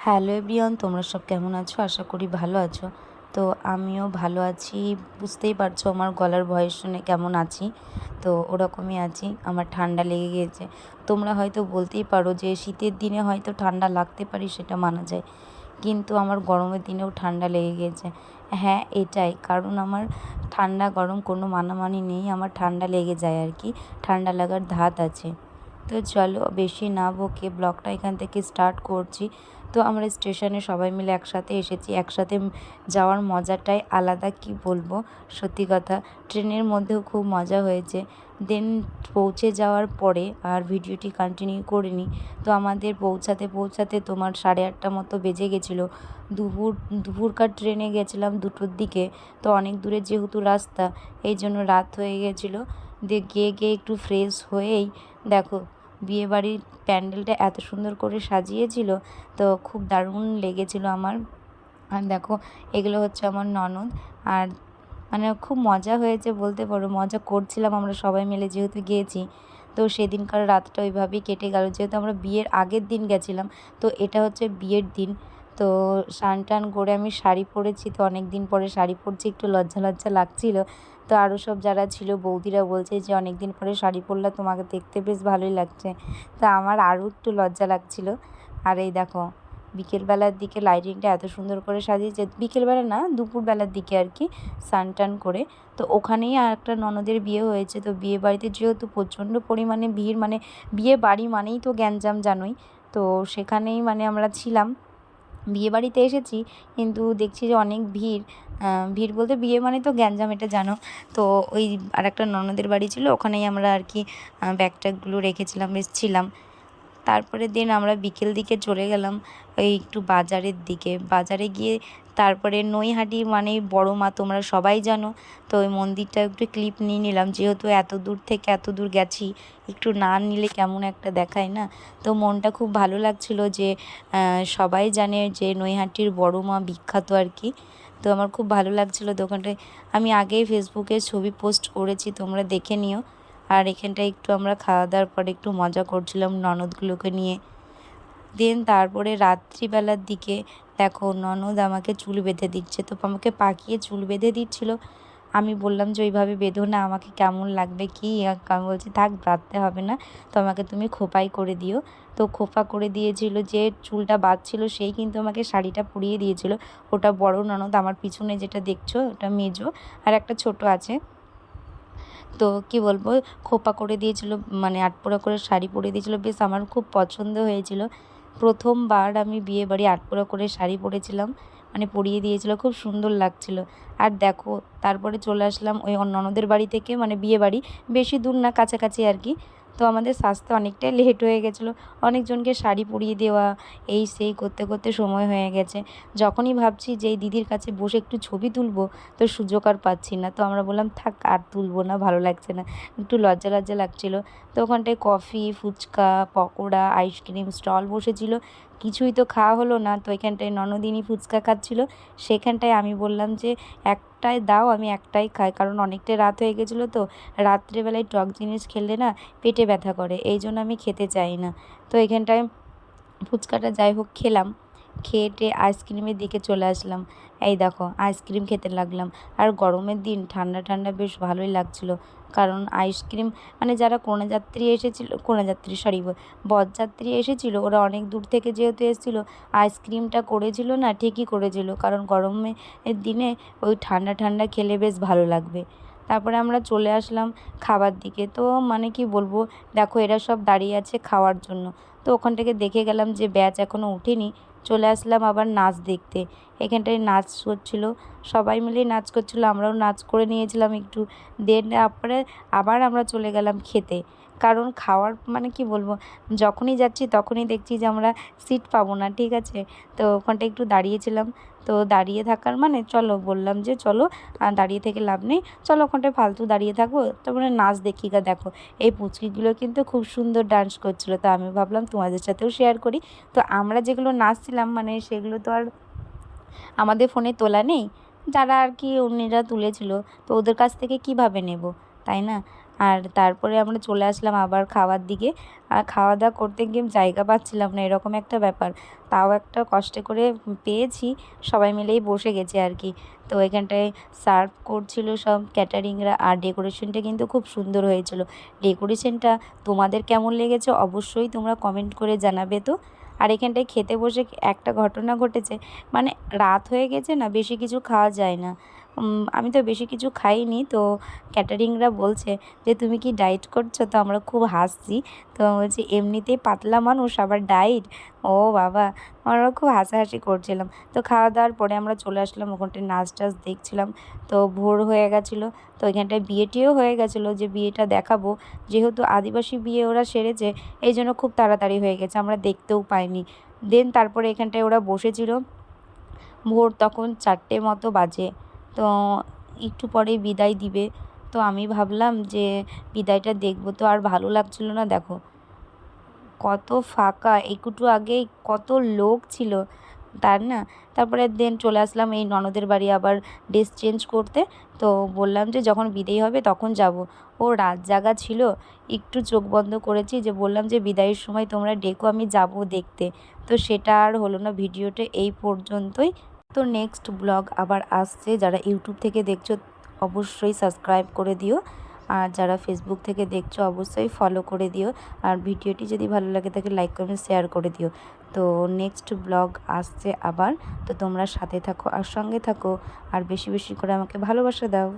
Hello everyone, তোমরা সব কেমন আছো? আশা করি ভালো আছো। তো আমিও ভালো আছি। বুঝতেই পারছো আমার গলার ভয়েস শুনে কেমন আছি। তো ওরকমই আছি, আমার ঠান্ডা লেগে গিয়েছে। তোমরা হয়তো বলতেই পারো যে শীতের দিনে হয়তো ঠান্ডা লাগতে পারে, সেটা মানা যায়, কিন্তু আমার গরমের দিনেও ঠান্ডা লেগে গিয়েছে। হ্যাঁ, এটাই কারণ। আমার ঠান্ডা গরম কোনো মানামানি নেই, আমার ঠান্ডা লেগে যায় আর কি, ঠান্ডা লাগার ধাত আছে। তো চলো বেশি না বকে ব্লগটা এখান থেকে স্টার্ট করছি। তো আমরা স্টেশনে সবাই মিলে একসাথে এসেছি, একসাথে যাওয়ার মজাটাই আলাদা, কি বলবো। সত্যি কথা, ট্রেনের মধ্যেও খুব মজা হয়েছে। দেন পৌঁছে যাওয়ার পরে আর ভিডিওটি কন্টিনিউ করিনি। তো আমাদের পৌঁছাতে পৌঁছাতে তোমার 8:30 মতো বেজে গেছিলো। দুপুরকার ট্রেনে গেছিলাম 2টোর দিকে। তো অনেক দূরে যেহেতু রাস্তা, এই জন্য রাত হয়ে গেছিলো। দিয়ে গিয়ে একটু ফ্রেশ হয়েই দেখো বিয়েবাড়ির প্যান্ডেলটা এত সুন্দর করে সাজিয়েছিল, তো খুব দারুণ লেগেছিল আমার। আর দেখো এগুলো হচ্ছে আমার ননদ। আর মানে খুব মজা হয়েছে বলতে পারো, মজা করছিলাম আমরা সবাই মিলে যেহেতু গিয়েছি। তো সেদিনকার রাতটা ওইভাবেই কেটে গেল, যেহেতু আমরা বিয়ের আগের দিন গেছিলাম। তো এটা হচ্ছে বিয়ের দিন। তো স্নান টান করে আমি শাড়ি পরেছি, তো অনেক দিন পরে শাড়ি পরছি, একটু লজ্জা লজ্জা লাগছিল। তো আরও সব যারা ছিল বৌদিরা বলছে যে অনেক দিন পরে শাড়ি পরলে তোমাকে দেখতে বেশ ভালোই লাগছে। তা আমার আরও একটু লজ্জা লাগছিল। আর এই দেখো বিকেলবেলার দিকে লাইটিংটা এত সুন্দর করে সাজিয়েছে, বিকেলবেলা না দুপুরবেলার দিকে আর কি, স্নান টান করে। তো ওখানেই আর একটা ননদের বিয়ে হয়েছে। তো বিয়ে বাড়িতে যেহেতু প্রচণ্ড পরিমাণে ভিড়, মানে বিয়ে বাড়ি মানেই তো গ্যাঞ্জাম জানোই। তো সেখানেই মানে আমরা ছিলাম, বিয়ে বাড়িতে এসেছি কিন্তু দেখছি যে অনেক ভিড়। ভিড় বলতে বিয়ে মানে তো গ্যাঞ্জাম, এটা জানো। তো ওই আর একটা ননদের বাড়ি ছিল, ওখানেই আমরা আর কি ব্যাগ ট্যাগগুলো রেখেছিলাম, বেশ ছিলাম। তারপরের দিন আমরা বিকেল দিকে চলে গেলাম ওই একটু বাজারের দিকে। বাজারে গিয়ে তারপরে নৈহাটি মানে বড় মা, তোমরা সবাই জানো। তো ওই মন্দিরটা একটু ক্লিপ নিয়ে নিলাম, যেহেতু এত দূর থেকে এত দূর গেছি, একটু না নিলে কেমন একটা দেখায় না। তো মনটা খুব ভালো লাগছিল যে সবাই জানে যে নৈহাটির বড় মা বিখ্যাত আর কি। তো আমার খুব ভালো লাগছিলো দোকানটায়। আমি আগেই ফেসবুকে ছবি পোস্ট করেছি, তোমরা দেখে নিও। আর এখানটায় একটু আমরা খাওয়া দাওয়ার পরে একটু মজা করছিলাম ননদগুলোকে নিয়ে। দেন তারপরে রাত্রিবেলার দিকে দেখো ননদ আমাকে চুল বেঁধে দিচ্ছে, তো আমাকে পাকিয়ে চুল বেঁধে দিচ্ছিল। আমি বললাম যে ওইভাবে বেঁধো না, আমাকে কেমন লাগবে কি। আমি বলছি থাক, বাঁধতে হবে না, তো আমাকে তুমি খোপাই করে দিও। তো খোপা করে দিয়েছিল, যে চুলটা বাঁধছিল সেই কিন্তু আমাকে শাড়িটা পরিয়ে দিয়েছিল। ওটা বড় ননদ, আমার পিছনে যেটা দেখছো ওটা মেজো, আর একটা ছোট আছে। তো কি বলবো, খোপা করে দিয়েছিল, মানে আটপোড়া করে শাড়ি পরিয়ে দিয়েছিল, বেশ আমার খুব পছন্দ হয়েছিল। প্রথমবার আমি বিয়ে বাড়ি আটপোড়া করে শাড়ি পরেছিলাম, মানে পরিয়ে দিয়েছিল, খুব সুন্দর লাগছিল। আর দেখো তারপরে চলে আসলাম ওই ননদের বাড়ি থেকে, মানে বিয়ে বাড়ি বেশি দূর না, কাছাকাছি আর কি। তো আমাদের সাজতে অনেকটাই লেট হয়ে গেছিলো, অনেকজনকে শাড়ি পরিয়ে দেওয়া এই সেই করতে করতে সময় হয়ে গেছে। যখনই ভাবছি যে এই দিদির কাছে বসে একটু ছবি তুলবো, তো সুযোগ আর পাচ্ছি না। তো আমরা বললাম থাক, আর তুলবো না, ভালো লাগছে না, একটু লজ্জা লজ্জা লাগছিলো। তো ওখানটায় coffee, phuchka, pakora, ice cream stall বসেছিল, কিছুই তো খাওয়া হলো না। তো এখানটায় ননদিনী ফুচকা খাচ্ছিল, সেখানটায় আমি বললাম যে একটাই দাও, আমি একটাই খাই, কারণ অনেকটাই রাত হয়ে গেছিলো। তো রাত্রেবেলায় টক জিনিস খেলে না পেটে ব্যথা করে, এই জন্য আমি খেতে চাই না। তো এখানটায় ফুচকাটা যাই হোক খেলাম, খেয়ে আইসক্রিমের দিকে চলে আসলাম। এই দেখো আইসক্রিম খেতে লাগলাম। আর গরমের দিন ঠান্ডা ঠান্ডা বেশ ভালোই লাগছিলো, কারণ আইসক্রিম মানে যারা কন্যাযাত্রী এসেছিলো, কন্যাযাত্রী সরি বরযাত্রী এসেছিলো, ওরা অনেক দূর থেকে যেহেতু এসেছিলো, আইসক্রিমটা করেছিল না, ঠিকই করেছিল, কারণ গরমের দিনে ওই ঠান্ডা ঠান্ডা খেলে বেশ ভালো লাগবে। তারপরে আমরা চলে আসলাম খাবার দিকে। তো মানে কি বলবো, দেখো এরা সব দাঁড়িয়ে আছে খাওয়ার জন্য। তো ওখান থেকে দেখে গেলাম যে ব্যাচ এখনও উঠেনি, চলে আসলাম আবার নাচ দেখতে। এখানটায় নাচ করছিলো, সবাই মিলেই নাচ করছিলো, আমরাও নাচ করে নিয়েছিলাম একটু। দেন তারপরে আবার আমরা চলে গেলাম খেতে, কারণ খাওয়ার মানে কি বলবো, যখনই যাচ্ছি তখনই দেখছি যে আমরা সিট পাবো না, ঠিক আছে। তো ওখানটা একটু দাঁড়িয়েছিলাম। তো দাঁড়িয়ে থাকার মানে চলো, বললাম যে চলো, দাঁড়িয়ে থেকে লাভ নেই, চলো ওখানটায় ফালতু দাঁড়িয়ে থাকবো, তারপরে নাচ দেখি গা। দেখো এই পুচকিগুলো কিন্তু খুব সুন্দর ডান্স করছিলো, তো আমি ভাবলাম তোমাদের সাথেও শেয়ার করি। তো আমরা যেগুলো নাচছিলাম মানে সেগুলো তো আর আমাদের ফোনে তোলা নেই, যারা আর কি অন্যেরা তুলেছিল, তো ওদের কাছ থেকে কিভাবে নেব, তাই না। আর তারপরে আমরা চলে আসলাম আবার খাওয়ার দিকে। আর খাওয়া দাওয়া করতে গিয়ে জায়গা পাচ্ছিলাম না, এরকম একটা ব্যাপার। তাও একটা কষ্টে করে পেয়েছি, সবাই মিলেই বসে গেছি আর কি। তো এখানটায় সার্ভ করছিল সব ক্যাটারিংরা, আর ডেকোরেশনটা কিন্তু খুব সুন্দর হয়েছিল। ডেকোরেশনটা তোমাদের কেমন লেগেছে অবশ্যই তোমরা কমেন্ট করে জানাবে তো। আর এখানটায় খেতে বসে একটা ঘটনা ঘটেছে, মানে রাত হয়ে গেছে না, বেশি কিছু খাওয়া যায় না। আমি তো বেশি কিছু খাইনি। তো ক্যাটারিংরা বলছে যে তুমি কি ডায়েট করছো? তো আমরা খুব হাসছি। তো বলছি এমনিতেই পাতলা মানুষ আবার ডায়েট, ও বাবা! আমরা খুব হাসাহাসি করছিলাম। তো খাওয়া দাওয়ার পরে আমরা চলে আসলাম, ওখানটায় নাচ টাচ দেখছিলাম। তো ভোর হয়ে গেছিলো। তো ওইখানটায় বিয়েটিও হয়ে গেছিলো, যে বিয়েটা দেখাবো, যেহেতু আদিবাসী বিয়ে ওরা সেরেছে, এই জন্য খুব তাড়াতাড়ি হয়ে গেছে, আমরা দেখতেও পাইনি। দেন তারপরে এখানটায় ওরা বসেছিল, ভোর তখন 4টে মতো বাজে। তো একটু পরেই বিদায় দিবে। তো আমি ভাবলাম যে বিদায়টা দেখবো, তো আর ভালো লাগছিল না। দেখো কত ফাঁকা, একটু আগেই কত লোক ছিল, তার না। তারপরে দেন চলে আসলাম এই ননদের বাড়ি আবার ড্রেস চেঞ্জ করতে। তো বললাম যে যখন বিদায় হবে তখন যাব। ও রাত জাগা ছিল, একটু চোখ বন্ধ করেছি, যে বললাম যে বিদায়ের সময় তোমরা ডেকো, আমি যাব দেখতে। তো সেটা আর হলো না, ভিডিওটা এই পর্যন্তই। তো নেক্সট ব্লগ আবার আসছে। যারা ইউটিউব থেকে দেখছো অবশ্যই সাবস্ক্রাইব করে দিও, আর যারা ফেসবুক থেকে দেখছো অবশ্যই ফলো করে দিও। আর ভিডিওটি যদি ভালো লাগে তাকে লাইক কমেন্ট শেয়ার করে দিও। তো নেক্সট ব্লগ আসছে আবার। তো তোমরা সাথে থাকো আর সঙ্গে থাকো, আর বেশি বেশি করে আমাকে ভালোবাসা দাও।